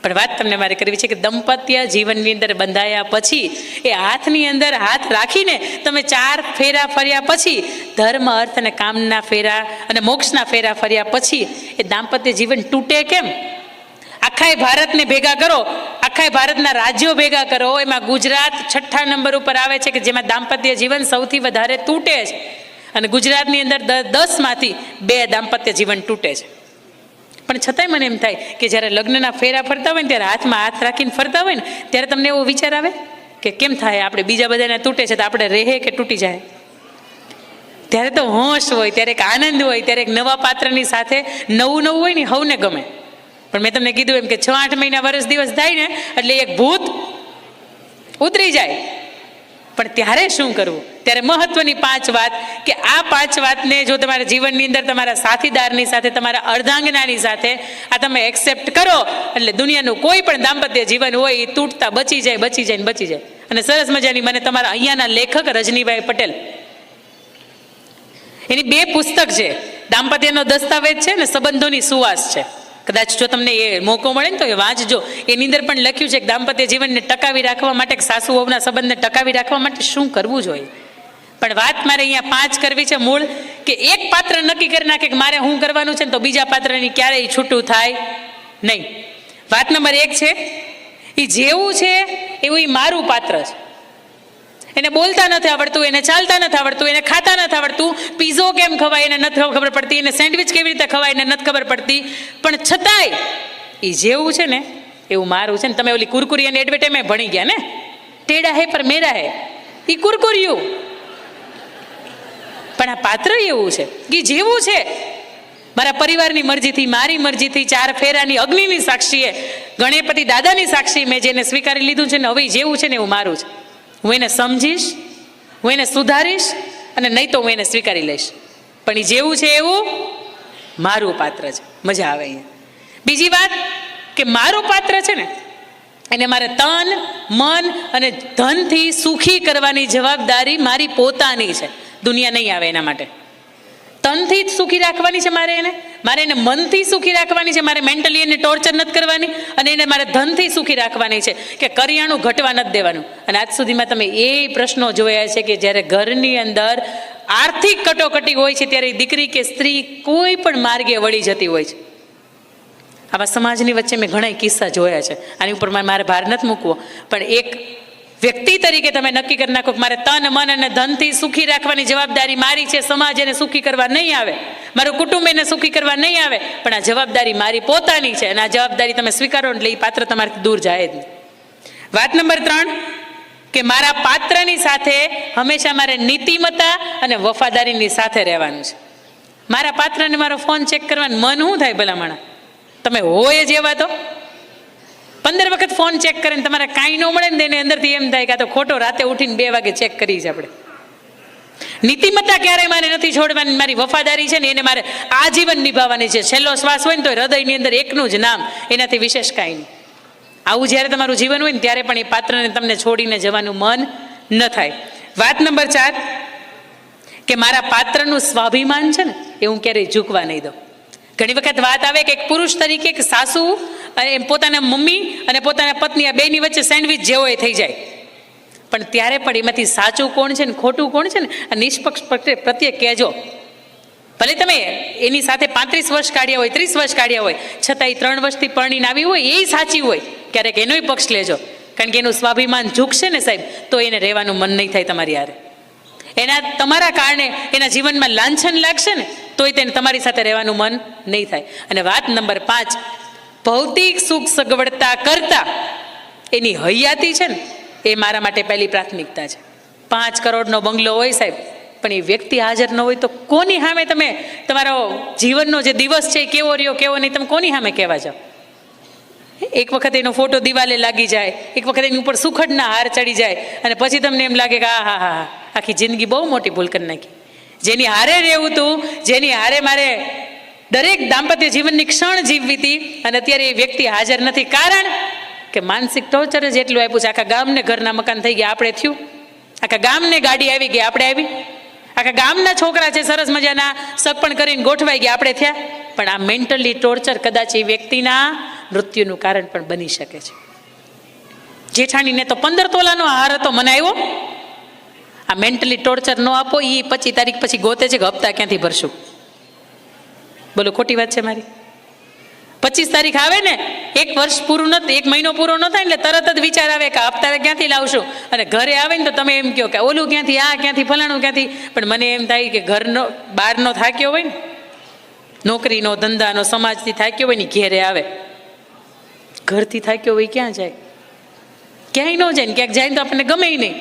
પણ વાત તમને મારે કરવી છે કે દાંપત્ય જીવનની અંદર બંધાયા પછી એ હાથની અંદર હાથ રાખીને તમે 4 ફેરા ફર્યા પછી, ધર્મ અર્થ અને કામના ફેરા અને મોક્ષના ફેરા ફર્યા પછી એ દાંપત્ય જીવન તૂટે કેમ? આખા ભારતને ભેગા કરો, આખા ભારતના રાજ્યો ભેગા કરો, એમાં ગુજરાત 6ઠા નંબર ઉપર આવે છે કે જેમાં દાંપત્ય જીવન સૌથી વધારે તૂટે છે. અને ગુજરાતની અંદર 10માંથી 2 દાંપત્ય જીવન તૂટે છે. પણ છતાંય મને એમ થાય કે જ્યારે લગ્નના ફેરા ફરતા હોય ને ત્યારે હાથમાં હાથ રાખીને ફરતા હોય ને ત્યારે તમને એવો વિચાર આવે કે કેમ થાય, આપણે બીજા બધાને તૂટે છે તો આપણે રહે કે તૂટી જાય? ત્યારે તો હોશ હોય, ત્યારે એક આનંદ હોય, ત્યારે એક નવા પાત્રની સાથે નવું નવું હોય ને હવને ગમે. પણ મેં તમને કીધું એમ કે 6-8 મહિના વર્ષ દિવસ થાય ને એટલે એક ભૂત ઉતરી જાય. પણ ત્યારે શું કરવું? ત્યારે મહત્વની 5 વાત કે આ 5 વાતને જો તમારા જીવનની અંદર તમારા સાથીદારની સાથે, તમારા અર્ધાંગનાની સાથે આ તમે એક્સેપ્ટ કરો એટલે દુનિયાનું કોઈ પણ દાંપત્ય જીવન હોય એ તૂટતા બચી જાય, બચી જાય ને બચી જાય. અને સરસ મજાની મને તમારા અહીંયાના લેખક રજનીભાઈ પટેલ, એની 2 પુસ્તક છે, દાંપત્યનો દસ્તાવેજ છે ને સંબંધોની સુવાસ છે. કદાચ જો તમને એ મોકો મળે ને તો એ વાંચજો. એની અંદર પણ લખ્યું છે કે દાંપત્ય જીવનને ટકાવી રાખવા માટે, સાસુ વહુના સંબંધને ટકાવી રાખવા માટે શું કરવું જોઈએ. પણ વાત મારે અહીંયા 5 કરવી છે મૂળ, કે એક પાત્ર નક્કી કરી નાખે કે મારે શું કરવાનું છે ને તો બીજા પાત્રની ક્યારેય છૂટું થાય નહીં. વાત નંબર 1 છે, એ જેવું છે એવું એ મારું પાત્ર છે. એને બોલતા નથી આવડતું, એને ચાલતા નથી આવડતું, એને ખાતા નથી આવડતું, પીઝો કેમ ખવાય એને નથી ખબર પડતી, એને સેન્ડવિચ કેવી રીતે ખવાય એને નથી ખબર પડતી, પણ છતાંય એ જેવું છે ને એવું મારું છે. ને તમે ઓલી કુરકુરિયાની એડવર્ટાઈઝમાં ભણી ગયા ને, ટેડા હે પર મેરા હે, એ કુરકુરિયું. પણ આ પાત્ર એવું છે કે જેવું છે મારા પરિવારની મરજીથી, મારી મરજીથી, 4 ફેરાની અગ્નિની સાક્ષીએ, ગણપતિ દાદાની સાક્ષી મેં જેને સ્વીકારી લીધું છે ને હવે જેવું છે ને એવું મારું છે. હું એને સમજીશ, હું એને સુધારીશ અને નહીં તો હું એને સ્વીકારી લઈશ. પણ એ જેવું છે એવું મારું પાત્ર છે. મજા આવે અહીંયા. બીજી વાત કે મારું પાત્ર છે ને એને મારે તન, મન અને ધનથી સુખી કરવાની જવાબદારી મારી પોતાની છે. દુનિયા નહીં આવે એના માટે. તનથી જ સુખી રાખવાની છે મારે એને મનથી સુખી રાખવાની છે, મારે મેન્ટલી એને ટોર્ચર નથી કરવાની, અને એને મારે ધનથી સુખી રાખવાની છે કે કરિયાણું ઘટવા નથી દેવાનું. અને આજ સુધીમાં તમે એ પ્રશ્નો જોયા છે કે જ્યારે ઘરની અંદર આર્થિક કટોકટી હોય છે ત્યારે દીકરી કે સ્ત્રી કોઈ પણ માર્ગે વળી જતી હોય છે. આવા સમાજની વચ્ચે મેં ઘણા કિસ્સા જોયા છે. આની ઉપર મારે ભાર નથી મૂકવો, પણ એક વ્યક્તિ તરીકે તમે નક્કી કરી નાખો કે મારે તન, મન અને ધનથી સુખી રાખવાની જવાબદારી મારી છે. સમાજ એને સુખી કરવા નહીં આવે, મારું કુટુંબ એને સુખી કરવા નહીં આવે, પણ આ જવાબદારી મારી પોતાની છે. અને આ જવાબદારી તમે સ્વીકારો એટલે એ પાત્ર તમારાથી દૂર જાય જ નહીં. વાત નંબર 3 કે મારા પાત્રની સાથે હંમેશા મારે નીતિમત્તા અને વફાદારીની સાથે રહેવાનું છે. મારા પાત્રને મારો ફોન ચેક કરવાનું મન શું થાય ભલામણા? તમે હોય જ એવા તો 15 વખત ફોન ચેક કરે ને તમારે કાંઈ ન મળે ને એને અંદરથી એમ થાય કે આ તો ખોટો રાતે ઉઠીને 2 વાગે ચેક કરી છે આપણે. નીતિમત્તા ક્યારેય મારે નથી છોડવાની. મારી વફાદારી છે ને એને મારે આજીવન નિભાવવાની છે. છેલ્લો શ્વાસ હોય ને તો હૃદયની અંદર એકનું જ નામ, એનાથી વિશેષ કાંઈ નહીં. આવું જ્યારે તમારું જીવન હોય ને ત્યારે પણ એ પાત્રને તમને છોડીને જવાનું મન ન થાય. વાત નંબર 4 કે મારા પાત્રનું સ્વાભિમાન છે ને એ હું ક્યારેય ઝૂકવા નહીં દઉં. ઘણી વખત વાત આવે કે એક પુરુષ તરીકે એક સાસુ અને પોતાના મમ્મી અને પોતાના પત્ની આ બેની વચ્ચે સેન્ડવિચ જેવો એ થઈ જાય. પણ ત્યારે પણ એમાંથી સાચું કોણ છે ને ખોટું કોણ છે ને આ નિષ્પક્ષ પ્રત્યે કહેજો. ભલે તમે એની સાથે 35 વર્ષ કાઢ્યા હોય, 30 વર્ષ કાઢ્યા હોય, છતાં એ 3 વર્ષથી પરણીને આવી હોય એ સાચી હોય, ક્યારેક એનોય પક્ષ લેજો. કારણ કે એનું સ્વાભિમાન ઝૂકશે ને સાહેબ તો એને રહેવાનું મન નહીં થાય તમારી હારે. એના તમારા કારણે એના જીવનમાં લાંછન લાગશે ને તોય તેને તમારી સાથે રહેવાનું મન નહીં થાય. અને વાત નંબર 5 ભૌતિક સુખ સગવડતા કરતા એની હૈયાતી છે ને એ મારા માટે પહેલી પ્રાથમિકતા છે. 5 કરોડનો બંગલો હોય સાહેબ, પણ એ વ્યક્તિ હાજર ન હોય તો કોની સામે તમે તમારો જીવનનો જે દિવસ છે કેવો રહ્યો કેવો નહીં તમે કોની સામે કહેવા જાઓ? એક વખત એનો ફોટો દિવાલે લાગી જાય, એક વખત એની ઉપર સુખડના હાર ચડી જાય અને પછી તમને એમ લાગે કે હા આખી જિંદગી બહુ મોટી ભૂલ કરી નાખી. જેની હારે રહેવું હતું, જેની હારે મારે દરેક દાંપત્ય જીવનની ક્ષણ જીવવી હતી અને અત્યારે એ વ્યક્તિ હાજર નથી. કારણ કે માનસિક ટોર્ચર જ એટલું આપ્યું છે. આખા ગામને ઘરના મકાન થઈ ગયા, આપણે થયું. આખા ગામને ગાડી આવી ગઈ, આપણે આવી. આખા ગામના છોકરા છે સરસ મજાના સગપણ કરીને ગોઠવાઈ ગયા, આપણે થયા. પણ આ મેન્ટલી ટોર્ચર કદાચ એ વ્યક્તિના મૃત્યુનું કારણ પણ બની શકે છે. જેઠાણીને તો 15 તોલાનો હાર હતો, મને આવ્યો. આ મેન્ટલી ટોર્ચર ન આપો. એ 25 તારીખ પછી ગોતે છે કે હપ્તા ક્યાંથી ભરશું. બોલો ખોટી વાત છે મારી? 25 તારીખ આવે ને, 1 વર્ષ પૂરું નથી, 1 મહિનો પૂરો ન થાય એટલે તરત જ વિચાર આવે કે હપ્તા ક્યાંથી લાવશું. અને ઘરે આવે ને તો તમે એમ કહો કે ઓલું ક્યાંથી, આ ક્યાંથી, ફલાણું ક્યાંથી. પણ મને એમ થાય કે ઘરનો બહારનો થાક્યો હોય ને, નોકરીનો, ધંધાનો, સમાજથી થાક્યો હોય ને, ઘેરે આવે. ઘરથી થાક્યો હોય ક્યાં જાય? ક્યાંય ન જાય ને. ક્યાંક જાય ને તો આપણને ગમે નહીં.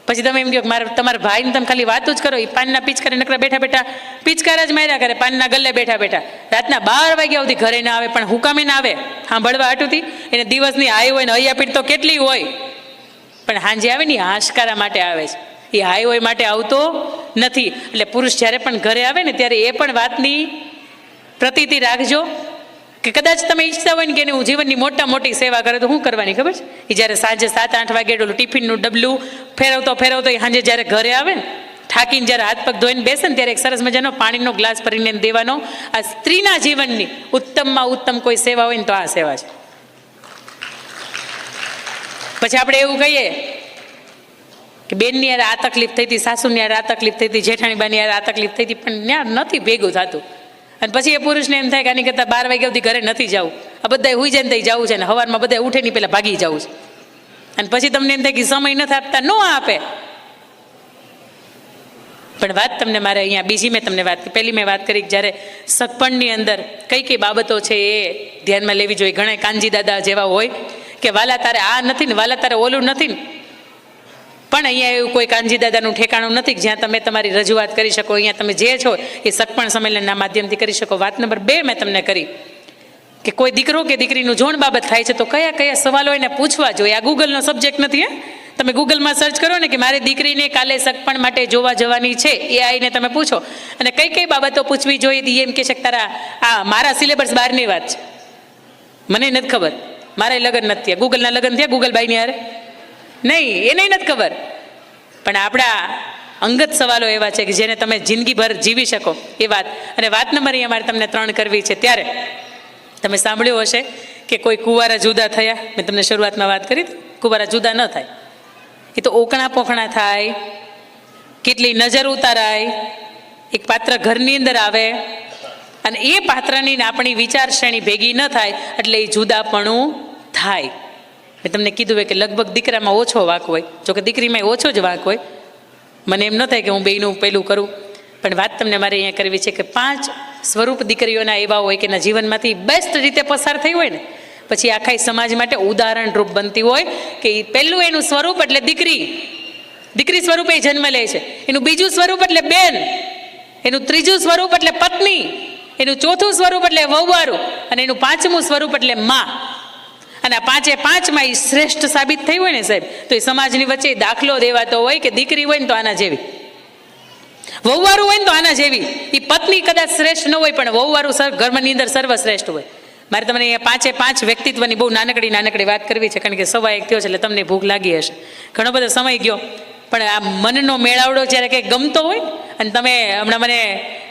પછી તમે એમ કહો કે મારે તમારા ભાઈને તમે ખાલી વાતો જ કરો. એ પાનના પિચકારી નકરા બેઠા બેઠા પિચકાર જ માર્યા કરે, પાનના ગલ્લે બેઠા બેઠા. રાતના 12 વાગ્યા સુધી ઘરે ના આવે. પણ હુકામે ના આવે? સાંભળવા હાટુથી. એને દિવસની આય હોય ને હૈયાપીઠ તો કેટલી હોય, પણ સાંજે આવે ને હાશકારા માટે આવે છે. એ હાય હોય માટે આવતો નથી. એટલે પુરુષ જ્યારે પણ ઘરે આવે ને ત્યારે એ પણ વાતની પ્રતીતિ રાખજો કે કદાચ તમે ઈચ્છતા હોય ને કે હું જીવનની મોટી સેવા કરે તો શું કરવાની ખબર છે? એ જ્યારે સાંજે 7-8 વાગે ઓલું ટિફિનનું ડબલું ફેરવતો એ સાંજે જ્યારે ઘરે આવે ને, થાકીને જ્યારે હાથ પગ ધોઈને બેસે ને, ત્યારે એક સરસ મજાનો પાણીનો ગ્લાસ ભરીને દેવાનો. આ સ્ત્રીના જીવનની ઉત્તમમાં ઉત્તમ કોઈ સેવા હોય ને તો આ સેવા છે. પછી આપણે એવું કહીએ કે બેનની યાર આ તકલીફ થઈ હતી, સાસુની યાર આ તકલીફ થઈ હતી, જેઠાણી બાની યાર આ તકલીફ થઈ હતી, પણ ત્યાં નથી ભેગું થતું. અને પછી એ પુરુષને એમ થાય કે આની કરતાં 12 વાગ્યા સુધી ઘરે નથી જવું, આ બધા હુઈ જાય ને તઈ જવું છે, ને સવારમાં બધા ઉઠે નહીં પહેલાં ભાગી જવું છે. અને પછી તમને એમ થાય કે સમય નથી આપતા, ન આપે. પણ વાત તમને મારે અહીંયા બીજી મેં તમને વાત, પહેલી મેં વાત કરી કે જ્યારે સગપણની અંદર કઈ કઈ બાબતો છે એ ધ્યાનમાં લેવી જોઈએ. ઘણા કાનજી દાદા જેવા હોય કે વાલા તારે આ નથી ને, વાલા તારે ઓલું નથી ને. પણ અહીંયા એવું કોઈ કાનજી દાદાનું ઠેકાણું નથી કે જ્યાં તમે તમારી રજૂઆત કરી શકો. અહીંયા તમે જે છો એ સગપણ સંમેલનના માધ્યમથી કરી શકો. વાત નંબર 2 મેં તમને કરી કે કોઈ દીકરો કે દીકરીનું જોણ બાબત થાય છે તો કયા કયા સવાલો એને પૂછવા જોઈએ. આ ગૂગલનો સબ્જેક્ટ નથી. તમે ગૂગલમાં સર્ચ કરો ને કે મારી દીકરીને કાલે સગપણ માટે જોવા જવાની છે, એ આવીને તમે પૂછો. અને કઈ કઈ બાબતો પૂછવી જોઈએ એ એમ કહે છે કે તારા આ મારા સિલેબસ બહારની વાત છે, મને નથી ખબર, મારે લગ્ન નથી થયા. ગૂગલના લગ્ન થયા ગૂગલબાઈની યારે? નહીં, એને નથી ખબર. પણ આપણા અંગત સવાલો એવા છે કે જેને તમે જિંદગીભર જીવી શકો એ વાત. અને વાત નંબર અહીંયા મારે તમને 3 કરવી છે. ત્યારે તમે સાંભળ્યું હશે કે કોઈ કુંવારા જુદા થયા. મેં તમને શરૂઆતમાં વાત કરી, કુંવારા જુદા ન થાય. એ તો ઓકણા પોખણા થાય, કેટલી નજર ઉતારાય, એક પાત્ર ઘરની અંદર આવે અને એ પાત્રની આપણી વિચાર શ્રેણી ભેગી ન થાય એટલે એ જુદાપણું થાય. મેં તમને કીધું હોય કે લગભગ દીકરામાં ઓછો વાંક હોય, જોકે દીકરીમાં ઓછો જ વાંક હોય. મને એમ ન થાય કે હું બેયનું પેલું કરું, પણ વાત તમને મારે અહીંયા કરવી છે કે 5 સ્વરૂપ દીકરીઓના એવા હોય કે એના જીવનમાંથી બેસ્ટ રીતે પસાર થઈ હોય ને, પછી આખા સમાજ માટે ઉદાહરણ રૂપ બનતી હોય કે પહેલું એનું સ્વરૂપ એટલે દીકરી, દીકરી સ્વરૂપે જન્મ લે છે. એનું બીજું સ્વરૂપ એટલે બેન, એનું ત્રીજું સ્વરૂપ એટલે પત્ની, એનું ચોથું સ્વરૂપ એટલે વહુવારું, અને એનું 5મું સ્વરૂપ એટલે માં. અને આ 5માં એ શ્રેષ્ઠ સાબિત થઈ હોય ને સાહેબ, તો એ સમાજની વચ્ચે દાખલો દેવાતો હોય કે દીકરી હોય ને તો આના જેવી, વહુવારું હોય ને તો આના જેવી. એ પત્ની કદાચ શ્રેષ્ઠ ન હોય પણ વહુવારું ઘરની અંદર સર્વશ્રેષ્ઠ હોય. મારે તમને અહીંયા 5 વ્યક્તિત્વની બહુ નાનકડી વાત કરવી છે, કારણ કે 1:15 થયો છે એટલે તમને ભૂખ લાગી હશે. ઘણો બધો સમય ગયો, પણ આ મનનો મેળાવડો જ્યારે કંઈક ગમતો હોય અને તમે હમણાં મને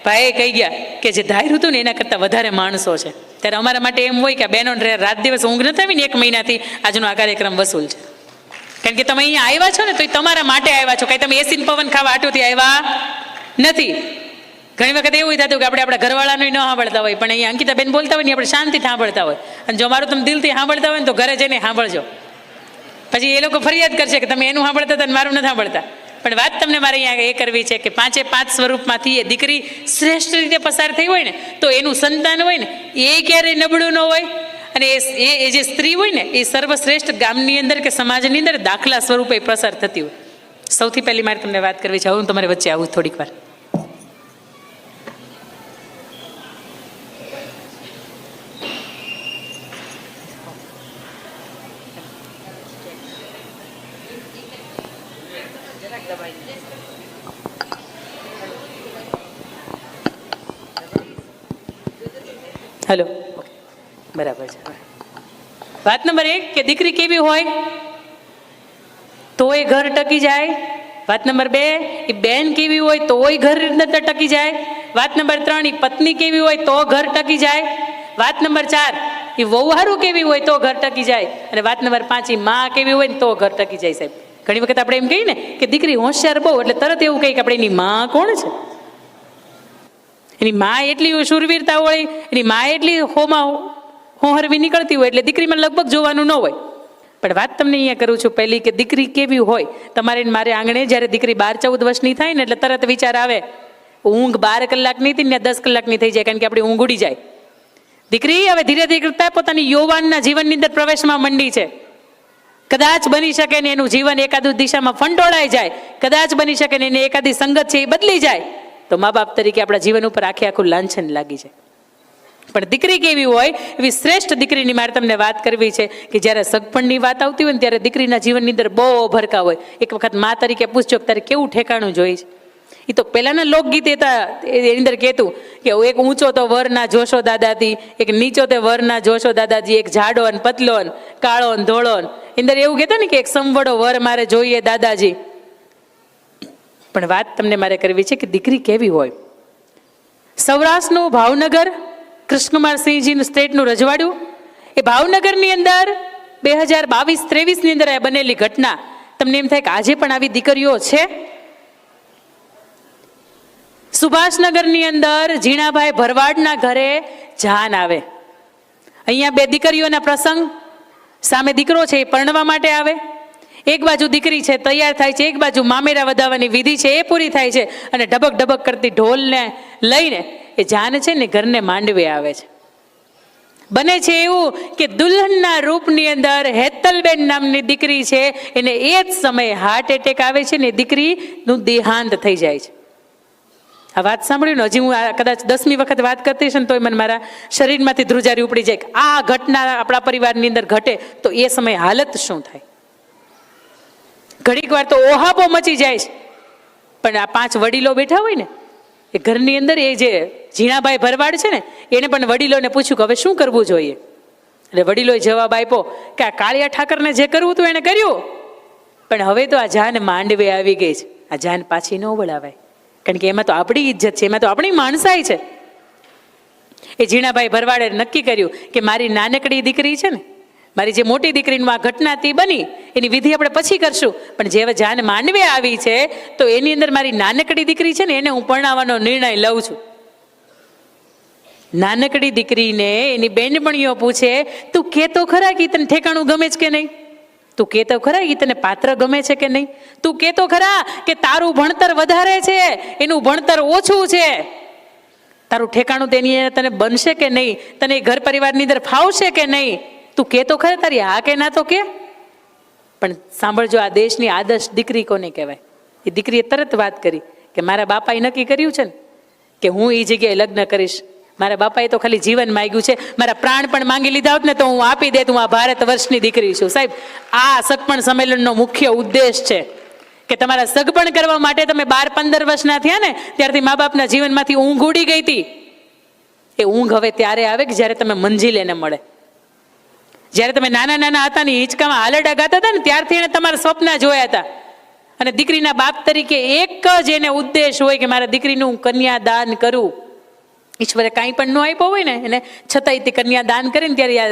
ભાઈએ કહી ગયા કે જે ધાર્યું હતું ને એના કરતાં વધારે માણસો છે, ત્યારે અમારા માટે એમ હોય કે બેનો રાત દિવસ ઊંઘ નથી આવી ને 1 મહિનાથી આજનો આ કાર્યક્રમ વસૂલ છે. કારણ કે તમે અહીંયા આવ્યા છો ને તો એ તમારા માટે આવ્યા છો, કાંઈ તમે એસીન પવન ખાવા આટોથી આવ્યા નથી. ઘણી વખત એવું થતું કે આપણે આપણા ઘરવાળાનું ન સાંભળતા હોય, પણ અહીંયા અંકિતાબેન બોલતા હોય ને આપણે શાંતિથી સાંભળતા હોય. અને જો મારું તમે દિલથી સાંભળતા હોય ને તો ઘરે જઈને સાંભળજો. પછી એ લોકો ફરિયાદ કરશે કે તમે એનું સાંભળતા હતા ને મારું નથી સાંભળતા. પણ વાત તમને મારે અહીંયા એ કરવી છે કે 5 સ્વરૂપમાંથી એ દીકરી શ્રેષ્ઠ રીતે પસાર થઈ હોય ને તો એનું સંતાન હોય ને એ ક્યારેય નબળું ન હોય. અને એ જે સ્ત્રી હોય ને એ સર્વશ્રેષ્ઠ ગામની અંદર કે સમાજની અંદર દાખલા સ્વરૂપે પ્રસાર થતી હોય. સૌથી પહેલી મારે તમને વાત કરવી છે, હું તમારી વચ્ચે આવું થોડીક વાર. હલો, બરાબર છે. વાત નંબર 1 કે દીકરી કેવી હોય તો એ ઘર ટકી જાય. વાત નંબર 2 એ બેન કેવી હોય તો એ ઘર અંદર ટકી જાય. વાત નંબર 3 એ પત્ની કેવી હોય તો ઘર ટકી જાય. વાત નંબર 4 એ વહુહારું કેવી હોય તો ઘર ટકી જાય. અને વાત નંબર 5, એ માં કેવી હોય ને તો ઘર ટકી જાય. સાહેબ ઘણી વખત આપણે એમ કહીએ ને કે દીકરી હોશિયાર બહુ, એટલે તરત એવું કહીએ કે આપણે એની માં કોણ છે. એની માં એટલી શૂરવીરતા હોય, એની માં એટલી હોહરવી નીકળતી હોય, એટલે દીકરીમાં લગભગ જોવાનું ન હોય. પણ વાત તમને અહીંયા કરું છું પહેલી, કે દીકરી કેવી હોય. તમારે મારે આંગણે જ્યારે દીકરી 12-14 વર્ષની થાય ને એટલે તરત વિચાર આવે, ઊંઘ 12 કલાકની હતી ને 10 કલાકની થઈ જાય, કારણ કે આપણી ઊંઘ ઉડી જાય. દીકરી હવે ધીરે ધીરે કરતા પોતાની યૌવનના જીવનની અંદર પ્રવેશમાં મંડી છે. કદાચ બની શકે ને એનું જીવન એકાદુ દિશામાં ફંટોળાઈ જાય, કદાચ બની શકે ને એને એકાદી સંગત છે એ બદલી જાય, તો મા બાપ તરીકે આપણા જીવન ઉપર આખું લાંછન લાગી જાય. પણ દીકરી કેવી હોય, એવી શ્રેષ્ઠ દીકરીની મારે તમને વાત કરવી છે કે જ્યારે સગપણની વાત આવતી હોય ને ત્યારે દીકરીના જીવનની અંદર બહુ ભરકા હોય. એક વખત મા તરીકે પૂછજો કે તારે કેવું ઠેકાણું જોઈ છે. એ તો પહેલાના લોકગીત હતા, એની અંદર કહેતું કે એક ઊંચો તો વર ના જોશો દાદાજી, એક નીચો તે વર ના જોશો દાદાજી, એક જાડો ને પતલો ને કાળો ને ધોળો ને. અંદર એવું કહેતા ને કે એક સમવડો વર મારે જોઈએ દાદાજી. પણ વાત તમને મારે કરવી છે કે દીકરી કેવી હોય. સૌરાષ્ટ્રનું ભાવનગર, કૃષ્ણકુમારસિંહજીનું સ્ટેટનું રજવાડું, એ ભાવનગરની અંદર 2022-23 ની અંદર આ બનેલી ઘટના. તમને એમ થાય કે આજે પણ આવી દીકરીઓ છે. સુભાષનગરની અંદર ઝીણાભાઈ ભરવાડના ઘરે જાન આવે. અહીંયા 2 દીકરીઓના પ્રસંગ, સામે દીકરો છે એ પરણવા માટે આવે. એક બાજુ દીકરી છે તૈયાર થાય છે, એક બાજુ મામેરા વધાવવાની વિધિ છે એ પૂરી થાય છે, અને ઢબક ઢબક કરતી ઢોલને લઈને એ જાન છે ને ઘરને માંડવે આવે છે. બને છે એવું કે દુલ્હનના રૂપની અંદર હેતલબેન નામની દીકરી છે, એને એ જ સમયે હાર્ટ એટેક આવે છે ને દીકરીનું દેહાંત થઈ જાય છે. આ વાત સાંભળ્યું ને, હજી હું કદાચ 10મી વખત વાત કરતી છે ને તોય મને મારા શરીરમાંથી ધ્રુજારી ઉપડી જાય કે આ ઘટના આપણા પરિવારની અંદર ઘટે તો એ સમયે હાલત શું થાય. ઘડીક વાર તો ઓહાપો મચી જાય છે. પણ આ 5 વડીલો બેઠા હોય ને એ ઘરની અંદર, એ જે ઝીણાભાઈ ભરવાડ છે ને એને પણ વડીલોને પૂછ્યું કે હવે શું કરવું જોઈએ. એટલે વડીલોએ જવાબ આપ્યો કે આ કાળિયા ઠાકરને જે કરવું હતું એને કર્યું, પણ હવે તો આ જાન માંડવે આવી ગઈ છે, આ જાન પાછી ન વળાવાય, કારણ કે એમાં તો આપણી ઇજ્જત છે, એમાં તો આપણી માણસાઈ છે. એ ઝીણાભાઈ ભરવાડે નક્કી કર્યું કે મારી નાનકડી દીકરી છે ને, મારી જે મોટી દીકરીનું આ ઘટના તે બની એની વિધિ આપણે પછી કરશું, પણ જે જાન માંડવે આવી છે તો એની અંદર મારી નાનકડી દીકરી છે ને એને હું પરણાવવાનો નિર્ણય લઉં છું. નાનકડી દીકરીને એની બેનપણીઓ પૂછે, તું કે તો ખરા કે તને ઠેકાણું ગમે છે કે નહીં, તું કે તો ખરા કે તને પાત્ર ગમે છે કે નહીં, તું કે તો ખરા કે તારું ભણતર વધારે છે એનું ભણતર ઓછું છે, તારું ઠેકાણું તેની તને બનશે કે નહીં, તને ઘર પરિવારની અંદર ફાવશે કે નહીં, તું કે તો ખરા, તારી હા કે ના તો કે. પણ સાંભળજો, આ દેશની આદર્શ દીકરી કોને કહેવાય. એ દીકરીએ તરત વાત કરી કે મારા બાપાએ નક્કી કર્યું છે ને કે હું એ જગ્યાએ લગ્ન કરીશ. મારા બાપાએ તો ખાલી જીવન માંગ્યું છે, મારા પ્રાણ પણ માંગી લીધા હોત ને તો હું આપી દેત, હું આ ભારત વર્ષની દીકરી છું. સાહેબ, આ સગપણ સંમેલનનો મુખ્ય ઉદ્દેશ છે કે તમારા સગપણ કરવા માટે તમે 12-15 વર્ષના થયા ને ત્યારથી મા બાપના જીવનમાંથી ઊંઘ ઉડી ગઈ હતી. એ ઊંઘ હવે ત્યારે આવે કે જ્યારે તમે મંજિલ એને મળે. જ્યારે તમે નાના નાના હતા ને હિંચકામાં હાલરડા ગાતા હતા ને ત્યારથી એને તમારા સ્વપ્ન જોયા હતા. અને દીકરીના બાપ તરીકે એક જ એને ઉદ્દેશ હોય કે મારા દીકરીનું હું કન્યાદાન કરું. ઈશ્વરે કાંઈ પણ ન આપ્યો હોય ને એને છતાંય તે કન્યાદાન કરે ને ત્યારે આ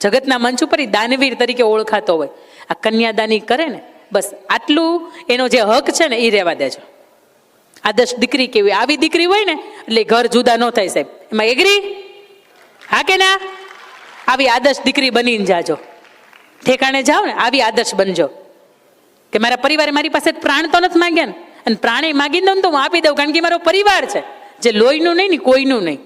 જગતના મંચ ઉપર એ દાનવીર તરીકે ઓળખાતો હોય. આ કન્યાદાની કરે ને બસ આટલું એનો જે હક છે ને એ રહેવા દેજો. આદર્શ દીકરી કેવી, આવી દીકરી હોય ને એટલે ઘર જુદા ન થાય. સાહેબ, એમાં એગ્રી? હા કે ના? આવી આદર્શ દીકરી બનીને જાજો. ઠેકાણે જાઓ ને આવી આદર્શ બનજો કે મારા પરિવારે મારી પાસે પ્રાણ તો નથી માંગ્યા ને, અને પ્રાણે માગી દઉં તો હું આપી દઉં, કારણ કે મારો પરિવાર છે, જે લોહીનું નહીં ને કોઈનું નહીં.